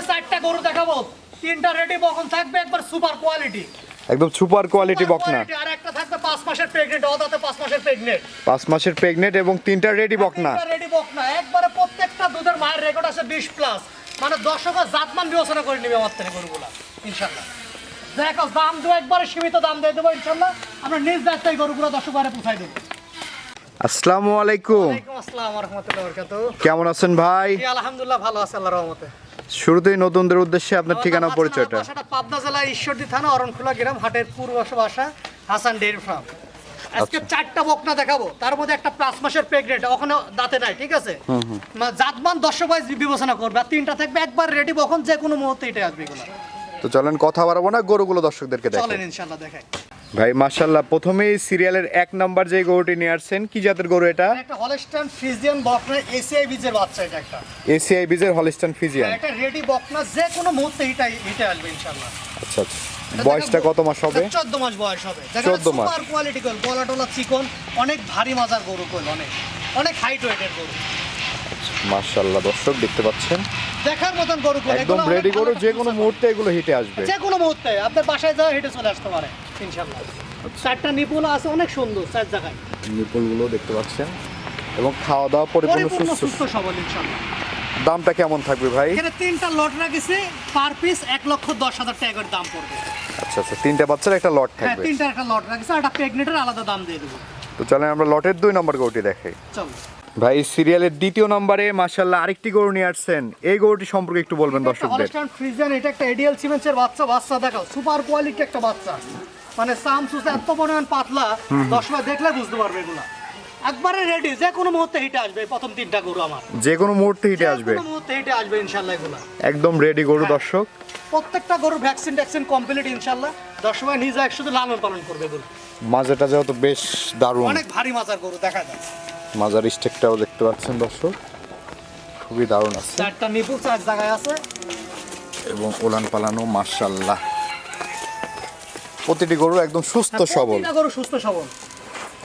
চারটা গরু দেখাবো, তিনটা রেডি বকন থাকবে, একবার সুপার কোয়ালিটি, একদম সুপার কোয়ালিটি বকনা। আর একটা থাকবে 5 মাসের প্রেগনেন্ট, ওদাতে 5 মাসের প্রেগনেন্ট, 5 মাসের প্রেগনেন্ট এবং তিনটা রেডি বকনা। তিনটা রেডি বকনা, একবারে প্রত্যেকটা দুধের মায়ের রেকর্ড আছে 20 প্লাস, মানে দর্শকরা জাতমান বিবেচনা করে নেবে আমার থেকে গরুগুলা ইনশাআল্লাহ। দেখো দাম দেবো একবারে সীমিত দাম দিয়ে দেবো ইনশাআল্লাহ, আমরা নিজ দায়িত্বে গরুগুলো দর্শক বাইরে পৌঁছাই দেবো। আসসালামু আলাইকুম। ওয়ালাইকুম আসসালাম ওয়া রাহমাতুল্লাহি ওয়া বারাকাতুহু। কেমন আছেন ভাই? জি আলহামদুলিল্লাহ ভালো আছে আল্লাহর রহমতে। শুরুতেই নতুনদের উদ্দেশ্যে আপনার ঠিকানা পরিচয়টা। বাসাটা পাবনা জেলা ঈশ্বরদী থানা অরণখোলা গ্রাম, হাটের পূর্ব বাসা হাসান ডেইরি ফার্ম। আজকে চারটা বকনা দেখাবো, তার মধ্যে একটা 5 মাসের প্রেগনেন্ট, ওখানে দাঁতে নাই, ঠিক আছে? জাতমান দর্শক ভাই বিবেচনা করবে, আর তিনটা থাকবে একবার রেডি বকন, যে কোনো মুহূর্তে এটা আসবে এগুলো। তো চলেন কথা বাড়াবো না, গরুগুলো দর্শকদেরকে চলেন দেখাই। ইনশাআল্লাহ দেখাই। ভাই মাশাআল্লাহ, প্রথমেই সিরিয়ালের 1 নাম্বার যে গরুটি নিয়ে আসছেন, কি জাতের গরু এটা? একটা হলস্টাইন ফ্রিজিয়ান বকনা, এসিআই বীজের বাচ্চা এটা একটা। এসিআই বীজের হলস্টাইন ফ্রিজিয়ান। এটা রেডি বকনা, যে কোনো মুহূর্তে এটা আসবে ইনশাআল্লাহ। আচ্ছা আচ্ছা। বয়সটা কত মাস হবে? 14 মাস বয়স হবে। 14 মাস। সুপার কোয়ালিটি গরু, গলা টলা চিকন, অনেক ভারী মাজার গরু কইল, অনেক হাইট ওয়েটের গরু। মাশাআল্লাহ দর্শক দেখতে পাচ্ছেন, দেখার মতন গরু কইল, একদম রেডি গরু, যে কোনো মুহূর্তে এগুলো হিটে আসবে। যে কোনো মুহূর্তে আপনার বাসায় যাওয়া হেঁটে চলে আসতে পারে ইনশাআল্লাহ। চারটা নিপুল আছে, অনেক সুন্দর চার জায়গায়, নিপলগুলো দেখতে পাচ্ছেন, এবং খাওয়া দাওয়া পরিপূর্ণ সুস্থ। সুস্থ সবল ইনশাআল্লাহ। দামটা কেমন থাকবে ভাই? এখানে তিনটা লট রাখিছে, পার পিস 1,10,000 টাকা করে দাম পড়বে। আচ্ছা আচ্ছা, তিনটা বাচ্চার একটা লট হ্যাঁ, থাকবে। তিনটা একটা লট রাখিছে, আর একটা প্রেগনেন্টের আলাদা দাম দিয়ে দেবো। তো চলেন আমরা লটের 2 নম্বর গরুটি দেখাই। চলো ভাই সিরিয়ালের 2য় নম্বরে মাশাআল্লাহ আরেকটি গরু নিয়ে আসছেন, এই গরুটি সম্পর্কে একটু বলবেন দর্শকদের। হলস্টাইন ফ্রিজিয়ান, এটা একটা এডিএল সিমেন্সের বাচ্চা দেখাও, সুপার কোয়ালিটি একটা বাচ্চা, মানে সামসুস এত পরিমাণ পাতলা, 10 মাস দেখলে বুঝতে পারবে এগুলা একবারে রেডি, যে কোনো মুহূর্তে হিটে আসবে। প্রথম তিনটা গরু আমার যে কোনো মুহূর্তে হিটে আসবে, যে কোনো মুহূর্তে হিটে আসবে ইনশাআল্লাহ এগুলা। একদম রেডি গরু দর্শক। প্রত্যেকটা গরুর ভ্যাকসিন কমপ্লিট ইনশাআল্লাহ। দর্শক ভাই নিজে শুধু লালন পালন করবে গরু, মাজাটা যেহেতু বেশ দারুণ, অনেক ভারী মাজার গরু দেখা যায়। মাজার স্টেকটাও দেখতে পাচ্ছেন দর্শক, খুবই দারুণ আছে, চারটা নিপুল চার জায়গায় আছে, এবং ওলান পালানো মাশাআল্লাহ। প্রতিটি গরু একদম সুস্থ সবল, প্রতিটা গরু সুস্থ সবল।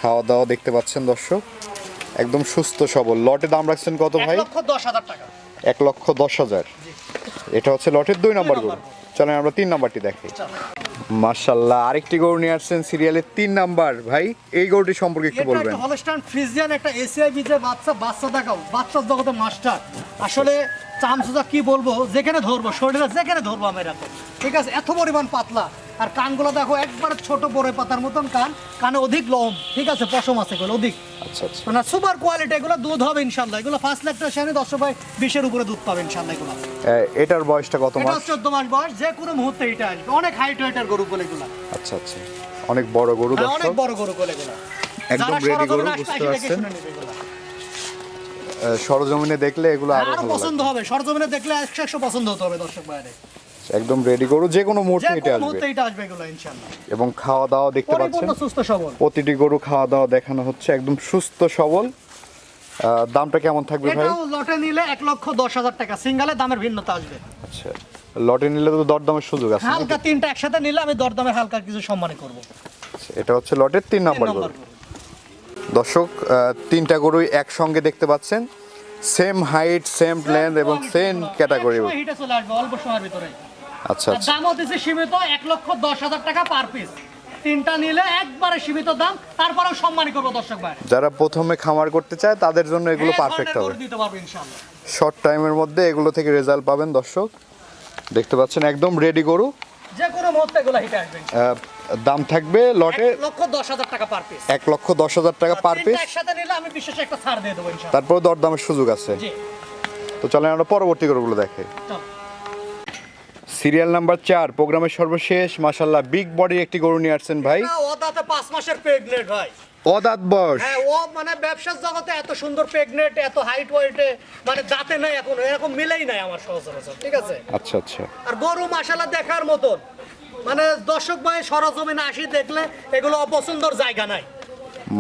খাওয়া দাওয়া দেখতে পাচ্ছেন দর্শক, একদম সুস্থ সবল। লটে দাম রাখছেন কত ভাই? 1,10,000 টাকা। 1,10,000। এটা হচ্ছে লটের 2 নম্বর গরু। চলেন আমরা 3 নাম্বারটি দেখাই। মাশাআল্লাহ আরেকটি গরু নিয়ে আসছেন সিরিয়ালের 3 নাম্বার। ভাই এই গরুটি সম্পর্কে একটু বলবেন। এটা হলস্টাইন ফ্রিজিয়ান, একটা এসিআই বীজের বাচ্চা দেখাও, বাচ্চার জগতে মাস্টার। আসলে চামচুজা কি বলবো, যেখানে ধরবো শরীরে যেখানে ধরবো আমি এরকম, ঠিক আছে? এত পরিমাণ পাতলা, আর কানগুলো দেখো একবার ছোট বড় পাতার মতন কান, কানে অধিক লোম, ঠিক আছে? পশম আছে এগুলো অধিক, আচ্ছা আচ্ছা। মানে সুপার কোয়ালিটি। এগুলো দুধ হবে ইনশাআল্লাহ, এগুলো 5 লাখ টাকা সেনে 10 ভাই 20-এর উপরে দুধ পাবে ইনশাআল্লাহ এগুলো। এটার বয়সটা কত এটা মাস? 14 মাস বয়স, যে কোনো মুহূর্তে এটা আসবে। অনেক হাইট ওয়েটের গরু বলে এগুলো, আচ্ছা আচ্ছা, অনেক বড় গরু অনেক দর্শক, বড় গরু বলে এগুলো। একদম যারা রেডি গরু, সরজমিনে আসবে, বুঝতে দেখে পারছেন। শুনে নেবে এগুলো। সরজমিনে দেখলে এগুলো আরো আরো ভালো পছন্দ লাগবে। হবে, সরজমিনে দেখলে 100 পছন্দ হতে হবে দর্শক বাইরে। একদম রেডি গরু, যে কোনো মুহূর্তে যে এটা কোনো আসবে, মুহূর্তে এটা আসবে এগুলো ইনশাআল্লাহ। এবং খাওয়া দাওয়া দেখতে পাচ্ছেন, পরিপূর্ণ সুস্থ সবল। প্রতিটি গরু খাওয়া দাওয়া দেখানো হচ্ছে, একদম সুস্থ সবল। দামটা কেমন থাকবে ভাই? এটাও লটে নিলে 1,10,000 টাকা, সিঙ্গেলে দামের ভিন্নতা আসবে। আচ্ছা, লটে নিলে তো দরদামের সুযোগ আছে নাকি? হালকা তিনটা একসাথে নিলে আমি দরদামের হালকা কিছু সম্মানই করব। আচ্ছা, এটা হচ্ছে লটের 3 নম্বর গরু। দর্শক তিনটা গরুই একসঙ্গে দেখতে পাচ্ছেন, সেম হাইট, সেম লেন্থ এবং সেম ক্যাটাগরি। হিটে চলে আসবে অল্প সময়ের ভিতরে। আচ্ছা আর আচ্ছা, দামও দিচ্ছে সীমিত, 1,10,000 টাকা পার পিস। তিনটা নিলে একবারে সীমিত দাম, তারপরেও সম্মানই করবো দর্শক ভাই। যারা প্রথমে খামার করতে চায় তাদের জন্য এগুলো এই পারফেক্ট ধরনের হবে। গরু দিতে পারবো ইনশাআল্লাহ। শর্ট টাইমের মধ্যে এগুলো থেকে রেজাল্ট পাবেন দর্শক, দেখতে পাচ্ছেন একদম রেডি গরু। যে কোনো মুহূর্তে এগুলো হিটে আসবে ইনশাআল্লাহ। দাম থাকবে লটে 1,10,000 টাকা পার পিস। 1,10,000 টাকা পার তিনটা পিস, একসাথে নিলে আমি বিশেষ একটা ছাড় দিয়ে দেবো ইনশাআল্লাহ। তারপরে দরদামের সুযোগ আছে। জি, তো চলেন আমরা পরবর্তী গরুগুলো দেখাই। চল। সিরিয়াল নাম্বার 4, প্রোগ্রামের সর্বশেষ মাশাআল্লাহ বিগ বডির একটি গরু নিয়ে আসছেন ভাই। না, ও দাঁতে 5 মাসের প্রেগনেন্ট ভাই। অদাঁত বয়স। হ্যাঁ, ও মানে ব্যবসার জগতে এত সুন্দর প্রেগনেন্ট, এত হাইট ওয়েটে, মানে দাঁতে নাই এখন, এরকম মিলেই নাই আমার সহচরাচর, ঠিক আছে? আচ্ছা আচ্ছা, আর গরু মাশাআল্লাহ দেখার মতন, মানে দর্শক ভাই সরজমিনে আসি দেখলে এগুলো অপছন্দর জায়গা নাই।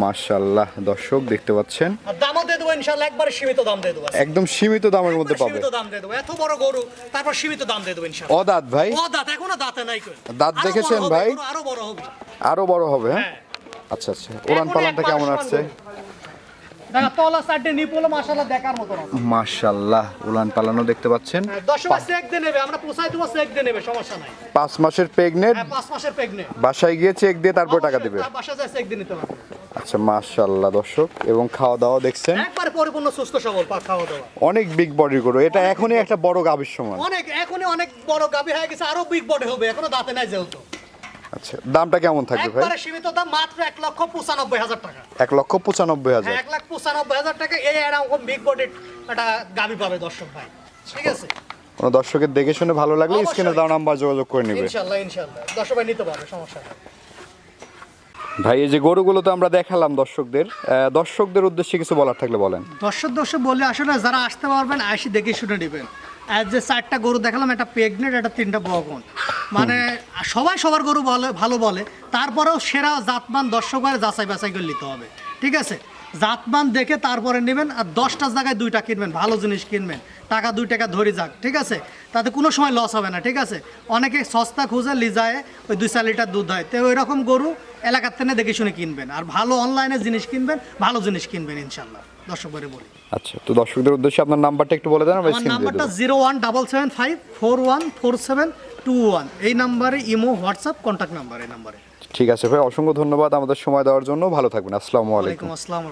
মাশাআল্লাহ দর্শক দেখতে পাচ্ছেন, আর দামও দিয়ে দেবো ইনশাআল্লাহ, একবারে সীমিত দাম দিয়ে দেবো। একদম সীমিত দামের মধ্যে একবারে পাবে। সীমিত দাম দিয়ে দেবো, এত বড় গরু, তারপর সীমিত দাম দিয়ে দেবো ইনশাআল্লাহ। অদাঁত ভাই, ও দাঁত এখনো দাঁতে নাই কই। দাঁত আরো দেখেছেন বড় হবে, ভাই? গরু আরো বড় হবে। আরো বড় হবে। হ্যাঁ হ্যাঁ, আচ্ছা আচ্ছা, উড়ান এখন পালানটা একবারে কেমন সমান আসছে? গরু। দেখা তলা সাইডে নিপুলো মাশাআল্লাহ দেখার মতো না। মাশাআল্লাহ উলান পালানো দেখতে পাচ্ছেন। 10 মাস চেক দিয়ে নেবে, আমরা পোষাই দেবো, চেক দিয়ে নেবে, সমস্যা নাই। 5 মাসের প্রেগনেন্ট, হ্যাঁ 5 মাসের প্রেগনেন্ট, বাসায় গিয়ে চেক দিয়ে তারপর টাকা দিবে। বাসা যায় চেক দিয়ে নিতে হবে। আচ্ছা মাশাআল্লাহ দর্শক, এবং খাওয়া দাওয়া দেখছেন একবারে পরিপূর্ণ সুস্থ সবল খাওয়া দাওয়া। অনেক বিগ বডি গরু, এটা এখনই একটা বড় গাভীর সমান। এখনই অনেক বড় গাভী হয়ে গেছে, আরো বিগ বডি হবে, এখনো দাঁতে নাই যেহেতু। আচ্ছা দামটা কেমন থাকবে ভাই? একবারে সীমিত দাম মাত্র 1,95,000 টাকা। 1,95,000। হ্যাঁ 1,95,000 টাকা এই এরকম বিগ বডি একটা গাভী পাবে দর্শক ভাই, ঠিক আছে? কোনো দর্শকের দেখে শুনে ভালো লাগলে অবশ্যই। স্ক্রিনে দেওয়া নাম্বার যোগাযোগ করে নেবে। ইনশাআল্লাহ দর্শক ভাই নিতে পারবে, সমস্যা নেই। ভাই এই যে গরুগুলো তো আমরা দেখালাম দর্শকদের উদ্দেশ্যে কিছু বলার থাকলে বলেন। দর্শক বলে আসলে যারা আসতে পারবেন আসি দেখে শুনে নেবেন। আর যে 4টা গরু দেখালাম, একটা প্রেগনেন্ট, একটা 3টা বকন, মানে সবাই সবার গরু ভালো বলে, তারপরেও সেরা জাতমান দর্শক যাচাই বাছাই করে নিতে হবে, ঠিক আছে? জাতমান দেখে তারপরে নেবেন, আর 10টা জায়গায় 2টা কিনবেন, ভালো জিনিস কিনবেন, টাকা 2 টাকা ধরে যাক, ঠিক আছে? তাতে কোনো সময় লস হবে না, ঠিক আছে? অনেকে সস্তা খুঁজে লিজায় ওই 2-4 লিটার দুধ হয়, তো ওই রকম গরু এলাকার থেকে দেখে শুনে কিনবেন, আর ভালো অনলাইনে জিনিস কিনবেন, ভালো জিনিস কিনবেন ইনশাল্লাহ, দর্শক করে বলি। আচ্ছা তো দর্শকদের উদ্দেশ্যে আপনার নাম্বারটা একটু বলে দেন। আমরা আমার স্ক্রিনে দিয়ে নাম্বারটা দেব। 01775414721, এই নাম্বারে ইমো, হোয়াটসঅ্যাপ, কন্ট্যাক্ট নাম্বার, এই নাম্বারে। ঠিক আছে ভাই, অসংখ্য ধন্যবাদ আমাদের সময় দেওয়ার জন্য। ভালো থাকবেন। আসসালামু আলাইকুম। ওয়ালাইকুম আসসালাম।